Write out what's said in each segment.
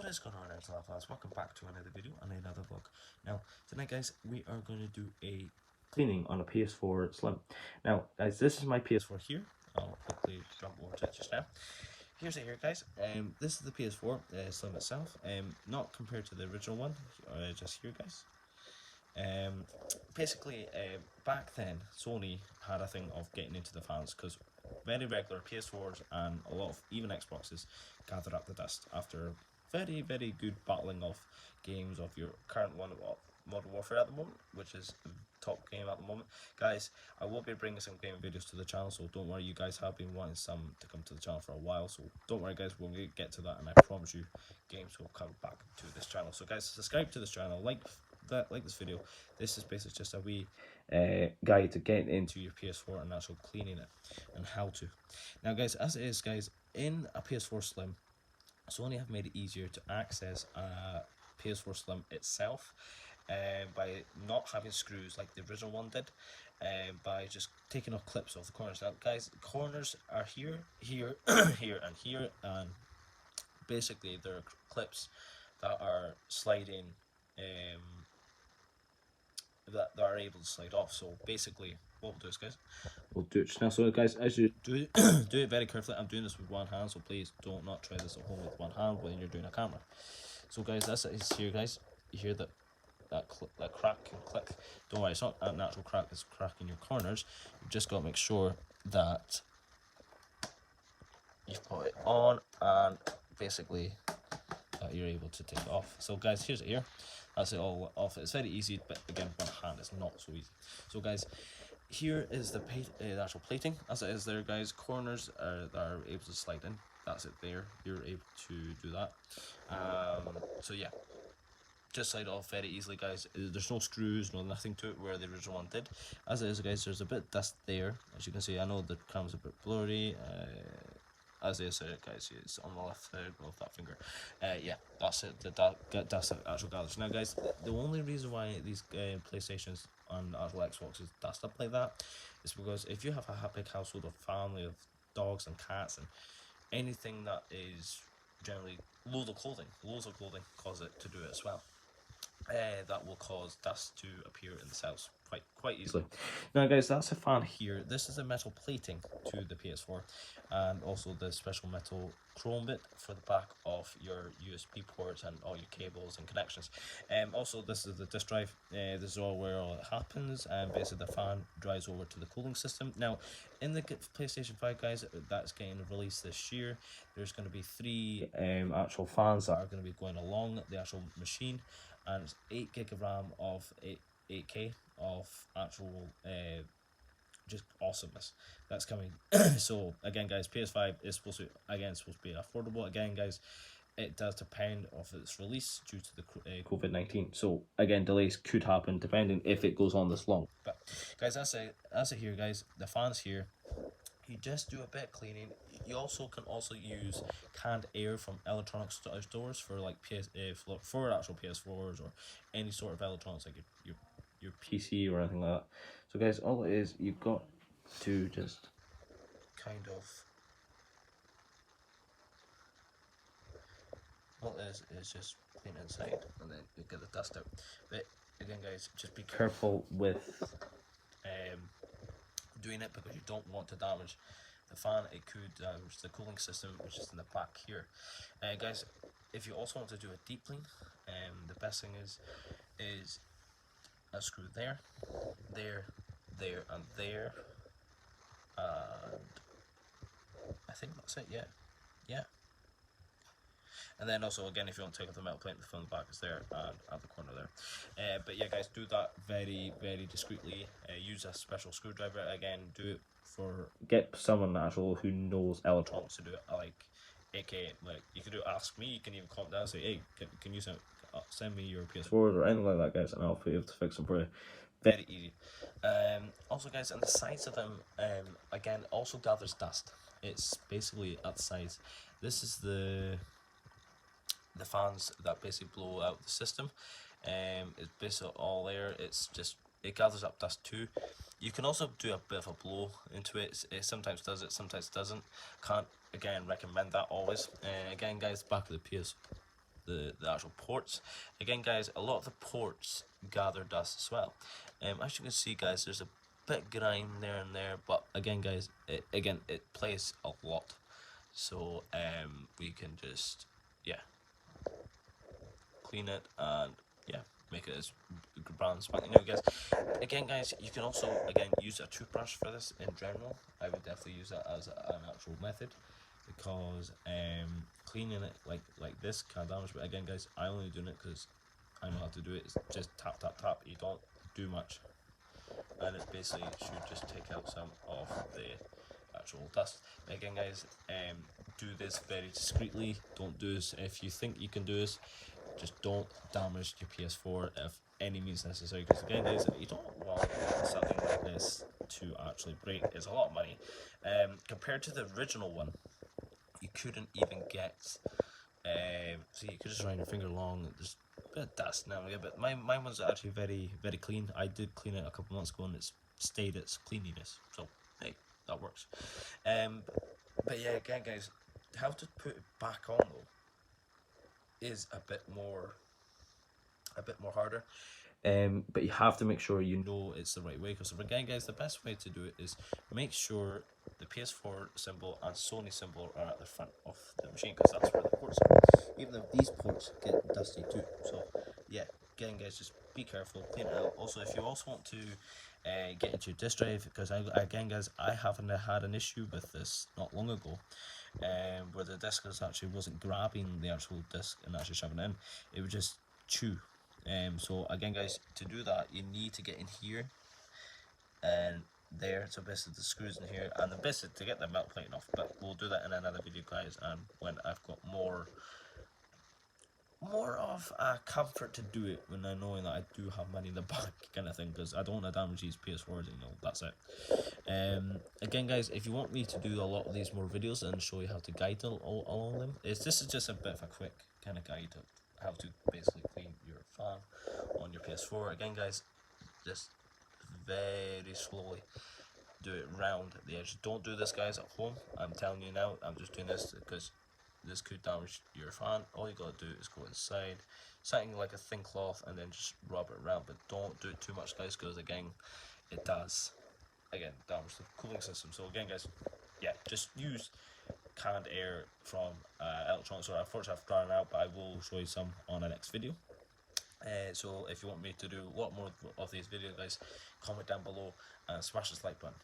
What is going on, lads? Welcome back to another video and another vlog. Now, tonight, guys, we are going to do a cleaning on a PS4 Slim. Now, guys, this is my PS4 here. I'll quickly jump over to it just now. Here's it here, guys. This is the PS4 Slim itself. Not compared to the original one. Just here, guys. Basically, back then, Sony had a thing of getting into the fans because very regular PS4s and a lot of even Xboxes gathered up the dust after very good battling of games of your current one, Modern Warfare at the moment, which is the top game at the moment. Guys, I will be bringing some game videos to the channel, so don't worry, you guys have been wanting some to come to the channel for a while, so don't worry guys, we'll get to that, and I promise you games will come back to this channel. So guys, subscribe to this channel, like this video. This is basically just a wee guide to get into your PS4 and actually cleaning it and how to. Now guys, as it is guys, in a PS4 Slim, Sony have made it easier to access a PS4 Slim itself by not having screws like the original one did, by just taking off clips of the corners. Now guys, the corners are here, here, here and here, and basically there are clips that are sliding, that are able to slide off. So basically what we'll do is guys, we'll do it just now. So guys, as you do it very carefully. I'm doing this with one hand, so please don't not try this at home with one hand when you're doing a camera. So guys, that's it here guys. You hear that crack and click. Don't worry, it's not an actual crack, it's cracking your corners. You've just got to make sure that you've put it on and basically that you're able to take it off. So guys, here's it here. That's it all off. It's very easy, but again, one hand is not so easy. So guys, here is the actual plating. As it is there guys, corners are able to slide in. That's it there, you're able to do that. So yeah, just slide it off very easily guys. There's no screws, no nothing to it where the original one did. As it is guys, there's a bit of dust there, as you can see. I know the camera's a bit blurry, as I said guys, it's on the left side of that finger. Yeah, that's it, the dust actual gathers. Now guys, the only reason why these PlayStations and actual Xboxes dust up like that is because if you have a big household of family of dogs and cats and anything that is generally loads of clothing cause it to do it as well. That will cause dust to appear in the cells quite easily. Now guys, that's a fan here. This is a metal plating to the PS4, and also the special metal chrome bit for the back of your USB ports and all your cables and connections. Also this is the disk drive. This is all where all it happens, and basically the fan dries over to the cooling system. Now in the PlayStation 5 guys, that's getting released this year, there's going to be 3 actual fans that are going to be going along the actual machine, and it's 8 gig of RAM of 8K of actual just awesomeness that's coming. So again guys, PS5 is supposed to be affordable. Again guys, it does depend on its release due to the COVID-19. So again, delays could happen depending if it goes on this long. But guys, that's it here guys. The fans here, you just do a bit of cleaning. You can also use canned air from electronics stores for like for actual PS4s or any sort of electronics like your PC or anything like that. So guys, all it is, you've got to just kind of, all it is just clean inside and then you get the dust out. But again guys, just be careful with doing it because you don't want to damage the fan. It could damage the cooling system, which is in the back here. Guys, if you also want to do a deep clean, the best thing is a screw there, and there, and I think that's it. Yeah. And then also again, if you want to take off the metal plate from the back, is there and at the corner there. But yeah guys, do that very discreetly. Use a special screwdriver. Again, do it get someone actual who knows electronics to do it, like aka like you can ask me, you can even comment down and say, hey, can you send me your PS4 or anything like that guys, and I'll be able to fix them for you. Very easy. Also guys, on the sides of them, again, also gathers dust. It's basically at the sides. This is the fans that basically blow out the system. It's basically all there. It gathers up dust too. You can also do a bit of a blow into it. It sometimes does it, sometimes doesn't. Can't again recommend that always. Again guys, back of the the actual ports. Again guys, a lot of the ports gather dust as well. As you can see guys, there's a bit grime there and there, but again guys, it plays a lot. So we can just, yeah, clean it and yeah, make it as brown spanking new guys. Again guys, you can also again use a toothbrush for this in general. I would definitely use that as an actual method, because cleaning it like this can damage. But again guys, I'm only doing it because I know how to do it. It's just tap tap tap, you don't do much, and it basically should just take out some of the actual dust. But again guys, do this very discreetly. Don't do this if you think you can do this. Just don't damage your PS4 if any means necessary, because again guys, you don't want something like this to actually break. It's a lot of money. Compared to the original one, you couldn't even get so you could just run your finger along. There's a bit of dust now and again, but mine was actually very clean. I did clean it a couple months ago and it's stayed its cleanliness, so hey, that works. But yeah, again guys, how to put it back on though is a bit more harder. But you have to make sure you know it's the right way, because again guys, the best way to do it is make sure the PS4 symbol and Sony symbol are at the front of the machine, because that's where the ports are, even though these ports get dusty too. So yeah, again guys, just be careful, clean it out. Also, if you also want to get into your disk drive, because again guys, I haven't had an issue with this not long ago, where the disk actually wasn't grabbing the actual disk and actually shoving it in, it would just chew. So again guys, to do that you need to get in here and there. So basically the screws in here, and the best is to get the melt plate off, but we'll do that in another video guys, and when I've got more of a comfort to do it, when I know that I do have money in the bank kind of thing, because I don't want to damage these PS4s, you know, that's it. Again guys, if you want me to do a lot of these more videos and show you how to guide along them, this is just a bit of a quick kind of guide of how to basically clean your fan on your PS4. Again guys, just very slowly do it round the edge. Don't do this guys at home, I'm telling you now. I'm just doing this because this could damage your fan. All you gotta do is go inside, something like a thin cloth, and then just rub it around, but don't do it too much guys, because again it does damage the cooling system. So again guys, yeah, just use canned air from electronics. So unfortunately I've run out, but I will show you some on the next video. So if you want me to do a lot more of these videos guys, comment down below and smash this like button,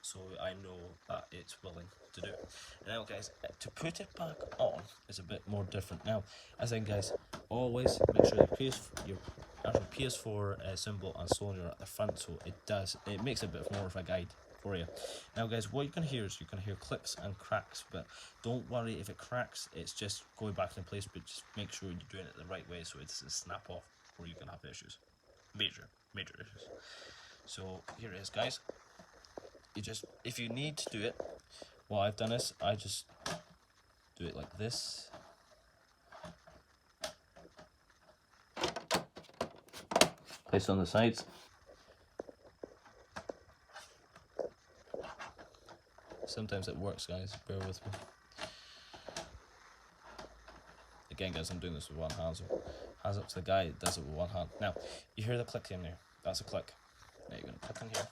so I know that it's willing to do it. Now guys, to put it back on is a bit more different. Now as in guys, always make sure your actual PS4 symbol and Sony are at the front, so it makes it a bit more of a guide for you. Now guys, what you're going to hear is you're going to hear clicks and cracks, but don't worry if it cracks, it's just going back in place, but just make sure you're doing it the right way so it doesn't snap off, or you can have issues, major issues. So here it is guys, if you need to do it, what I've done is I just do it like this, place it on the sides. Sometimes it works guys, bear with me. Again guys, I'm doing this with one hand, so hands up to the guy that does it with one hand. Now, you hear the click in there, that's a click. Now you're going to click in here,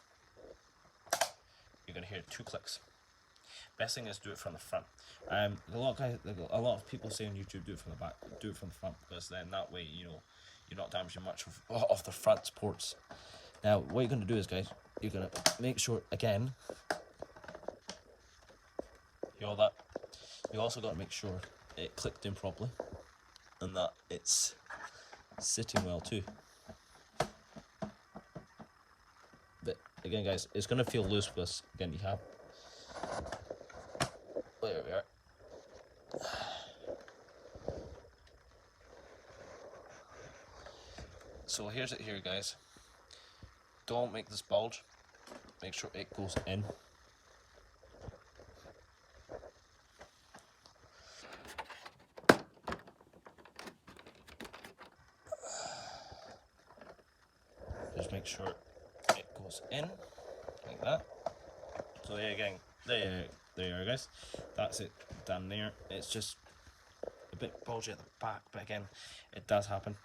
you're going to hear 2 clicks. Best thing is do it from the front. A lot of people say on YouTube, do it from the back, do it from the front, because then that way, you know, you're not damaging much of the front ports. Now, what you're going to do is guys, you're going to make sure, again, you also got to make sure it clicked in properly and that it's sitting well too. But again guys, it's going to feel loose because again you have, there we are. So here's it here guys, don't make this bulge, make sure it goes in. Just make sure it goes in like that. So yeah, again, there you are guys, that's it done there. It's just a bit bulgy at the back, but again, it does happen.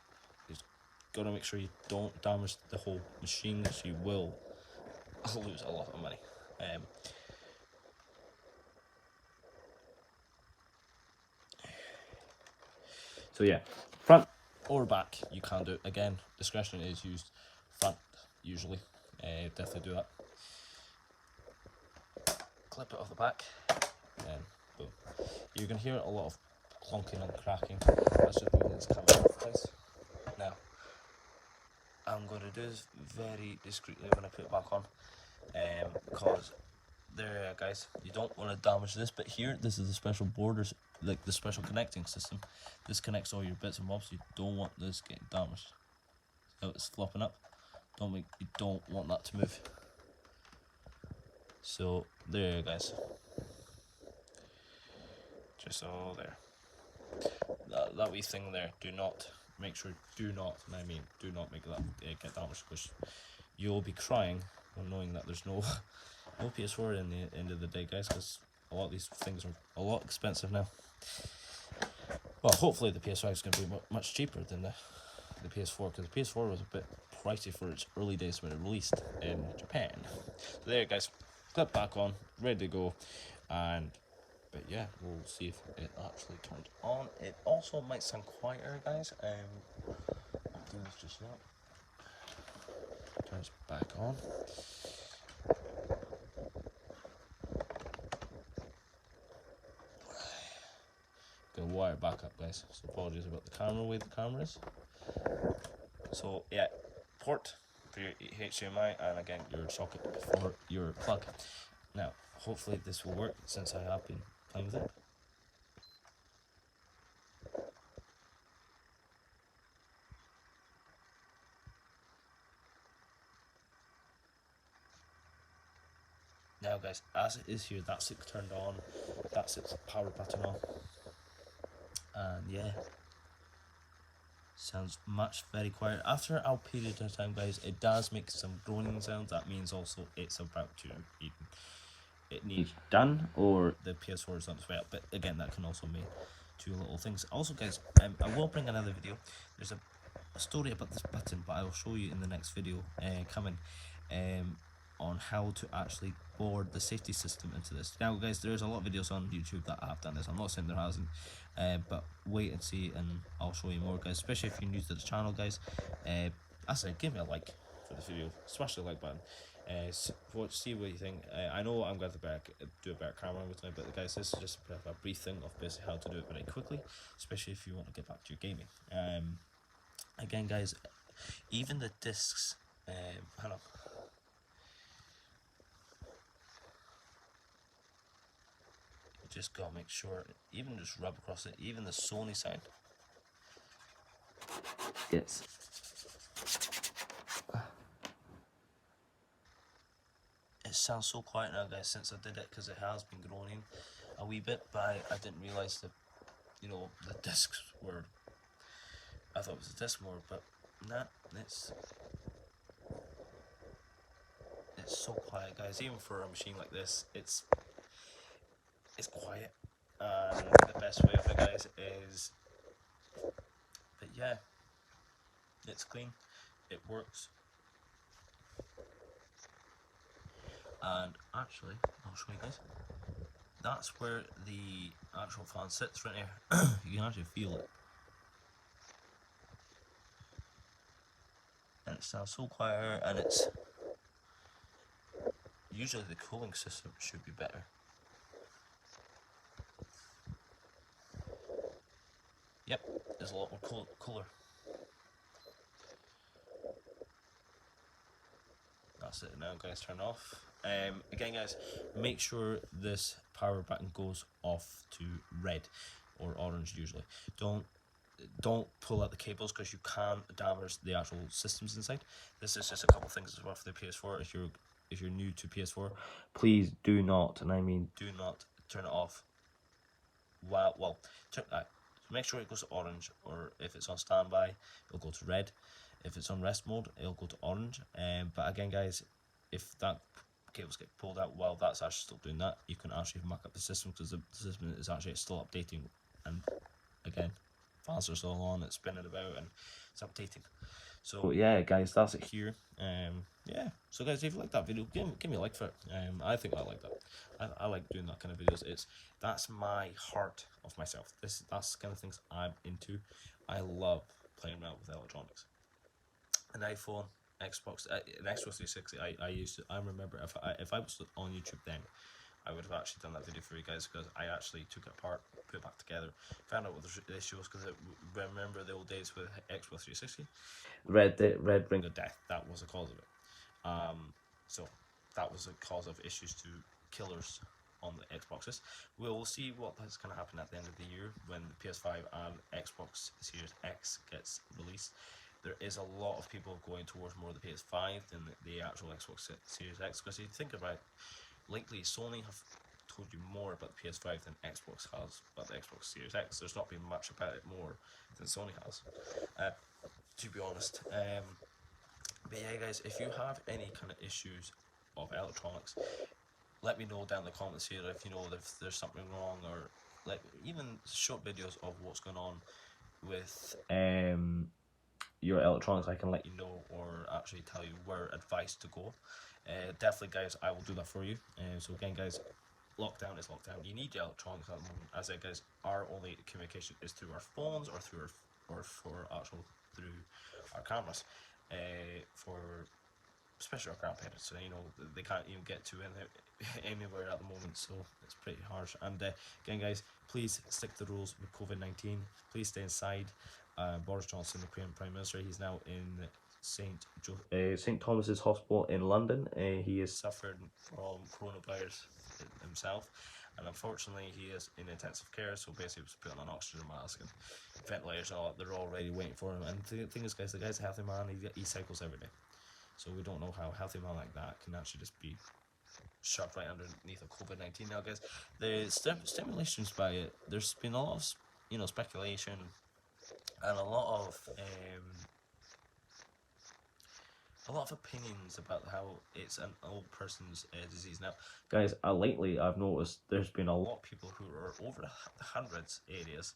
You just gotta make sure you don't damage the whole machine, so you will lose a lot of money. So yeah, front or back, you can do it. Again, discretion is used. Front, usually. Definitely do that. Clip it off the back, and boom. You're going to hear a lot of clunking and cracking. That's just because it's coming off place. Now, I'm going to do this very discreetly when I put it back on, because there, guys, you don't want to damage this bit here. This is the special borders, like the special connecting system. This connects all your bits and bobs. You don't want this getting damaged. So it's flopping up. You don't want that to move. So there, guys. Just all there. That wee thing there. Do not make that get damaged, because you'll be crying when knowing that there's no PS4 in the end of the day, guys, because a lot of these things are a lot expensive now. Well, hopefully the PS5 is going to be much cheaper than the PS4, because the PS4 was a bit pricey for its early days when it released in Japan. So there, guys, clip back on, ready to go, but yeah, we'll see if it actually turned on. It also might sound quieter, guys. I'll do this just now. Turns back on. Gonna wire it back up, guys. So apologies about the camera, way the camera is. So yeah, port for your HDMI, and again your socket for your plug. Now, hopefully this will work, since I have been playing with it. Now, guys, as it is here, that's it turned on. That's its power button on. And yeah, sounds very quiet. After a period of time, guys, it does make some groaning sounds. That means also it's about to it needs done, or the PS4 is on its way up. But again, that can also mean two little things. Also, guys, I will bring another video. There's a story about this button, but I will show you in the next video coming on how to actually board the safety system into this. Now, guys, there's a lot of videos on YouTube that have done this. I'm not saying there hasn't, but wait and see, and I'll show you more, guys, especially if you're new to the channel, guys. I said, give me a like for the video, smash the like button. See what you think. I know I'm going to do a better camera with me, but guys, this is just a brief thing of basically how to do it very quickly, especially if you want to get back to your gaming. Again, guys, even the discs, hang on. You just gotta make sure, even just rub across it, even the Sony side. Yes. It sounds so quiet now, guys, since I did it, because it has been groaning a wee bit, but I didn't realise that, the discs were, I thought it was the disc more, but nah, it's so quiet, guys. Even for a machine like this, it's quiet, and the best way of it, guys, is, but yeah, it's clean, it works. And actually, I'll show you guys. That's where the actual fan sits, right here. You can actually feel it. And it sounds so quieter, and it's usually the cooling system should be better. Yep, it's a lot more cooler. That's it now, guys, turn off. Again, guys, make sure this power button goes off to red or orange usually. Don't pull out the cables, because you can damage the actual systems inside. This is just a couple things as well for the PS4. If you're new to PS4, please do not, and I mean do not, turn it off. Make sure it goes to orange, or if it's on standby, it'll go to red. If it's on rest mode, it'll go to orange. But again, guys, if that cables get pulled out while that's actually still doing that, you can actually muck up the system, because the system is actually still updating. And again, fans are still on, it's spinning about and it's updating. So yeah, guys, that's it here. Yeah. So guys, if you like that video, give me a like for it. I think I like that. I like doing that kind of videos. That's my heart of myself. That's the kind of things I'm into. I love playing around with electronics. An iPhone, Xbox, an Xbox 360. I remember if I was on YouTube then, I would have actually done that video for you guys, because I actually took it apart, put it back together, found out what the issue was, because remember the old days with Xbox 360? Red ring of death, that was the cause of it. So that was the cause of issues to killers on the Xboxes. We'll see what is going to happen at the end of the year when the PS5 and Xbox Series X gets released. There is a lot of people going towards more of the PS5 than the actual Xbox Series X, because if you think about it, lately Sony have told you more about the PS5 than Xbox has about the Xbox Series X. There's not been much about it more than Sony has, to be honest. But yeah, guys, if you have any kind of issues of electronics, let me know down in the comments here if you know if there's something wrong, or like even short videos of what's going on with your electronics. I can let you know, or actually tell you where advice to go. Definitely, guys, I will do that for you. So again, guys, lockdown is lockdown. You need your electronics at the moment. As I said, guys, our only communication is through our phones, or through through our cameras. For especially our grandparents, so you know they can't even get to anywhere at the moment, so it's pretty harsh. And again, guys, please stick to the rules with COVID-19. Please stay inside. Boris Johnson, the Prime Minister, he's now in St Thomas's Hospital in London. He is suffering from coronavirus himself, and unfortunately he is in intensive care, so basically he was putting on an oxygen mask and ventilators and all that. They're already waiting for him. And the thing is, guys, the guy's a healthy man. He cycles every day, so we don't know how a healthy man like that can actually just be shoved right underneath of COVID-19. Now, guys, the stimulations by it, there's been a lot of speculation and a lot of opinions about how it's an old person's disease. Now, guys, lately I've noticed there's been a lot of people who are over the hundreds areas,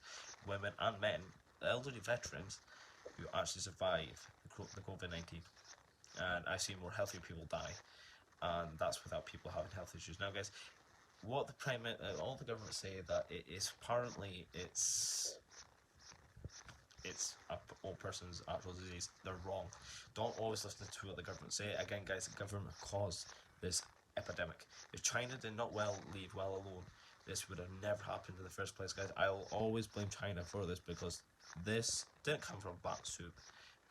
women and men, elderly veterans, who actually survive the COVID-19. And I've seen more healthy people die, and that's without people having health issues. Now, guys, what all the governments say that it is apparently it's a old person's actual disease. They're wrong. Don't always listen to what the government say. Again, guys, the government caused this epidemic. If China did not leave well alone, this would have never happened in the first place, guys. I'll always blame China for this, because this didn't come from bat soup.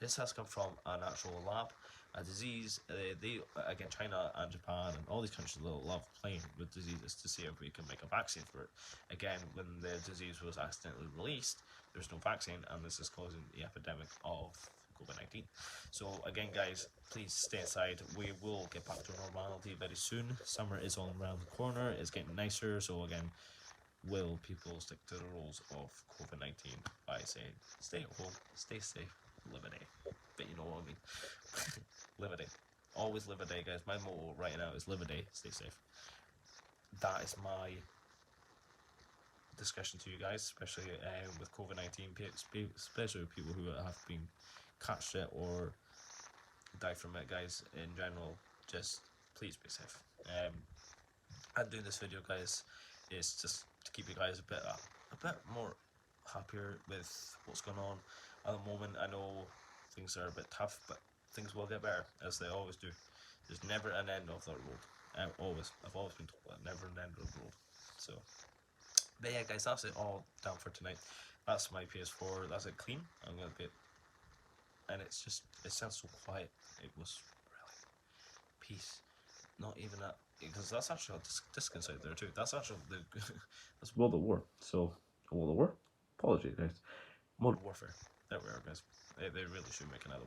This has come from an actual lab, a disease. Again, China and Japan and all these countries love playing with diseases to see if we can make a vaccine for it. Again, when the disease was accidentally released, there's no vaccine, and this is causing the epidemic of COVID-19. So again, guys, please stay inside. We will get back to normality very soon. Summer is all around the corner. It's getting nicer. So again, will people stick to the rules of COVID-19 by saying stay at home, stay safe, live a day? But you know what I mean. Live a day. Always live a day, guys. My motto right now is live a day, stay safe. That is my discussion to you guys, especially with COVID-19, especially with people who have been catched it or died from it, guys. In general, just please be safe. I'm doing this video, guys, is just to keep you guys a bit more happier with what's going on at the moment. I know things are a bit tough, but things will get better, as they always do. There's never an end of that road. I've always been told that, never an end of the road. So, but yeah, guys, that's it all done for tonight. That's my PS4. That's it clean. I'm gonna be, and it sounds so quiet. It was really peace. Not even that, because that's actually a disc inside there too. That's actually that's World at War. So World at War. Apologies, guys. Modern Warfare. There we are, guys. They really should make another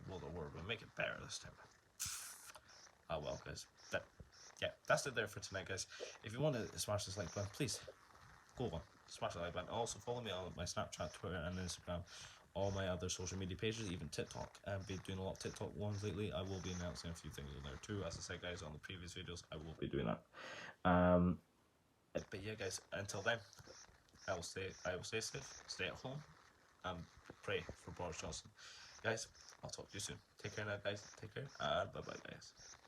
World at War, but make it better this time. Oh well, guys. Yeah, that's it there for tonight, guys. If you want to smash this like button, please go on, smash the like button. Also follow me on my Snapchat, Twitter, and Instagram. All my other social media pages, even TikTok. I've been doing a lot of TikTok ones lately. I will be announcing a few things on there too. As I said, guys, on the previous videos, I will be doing that. But yeah, guys, until then, I will stay safe, stay at home, and pray for Boris Johnson. Guys, I'll talk to you soon. Take care now, guys. Take care, and bye bye, guys.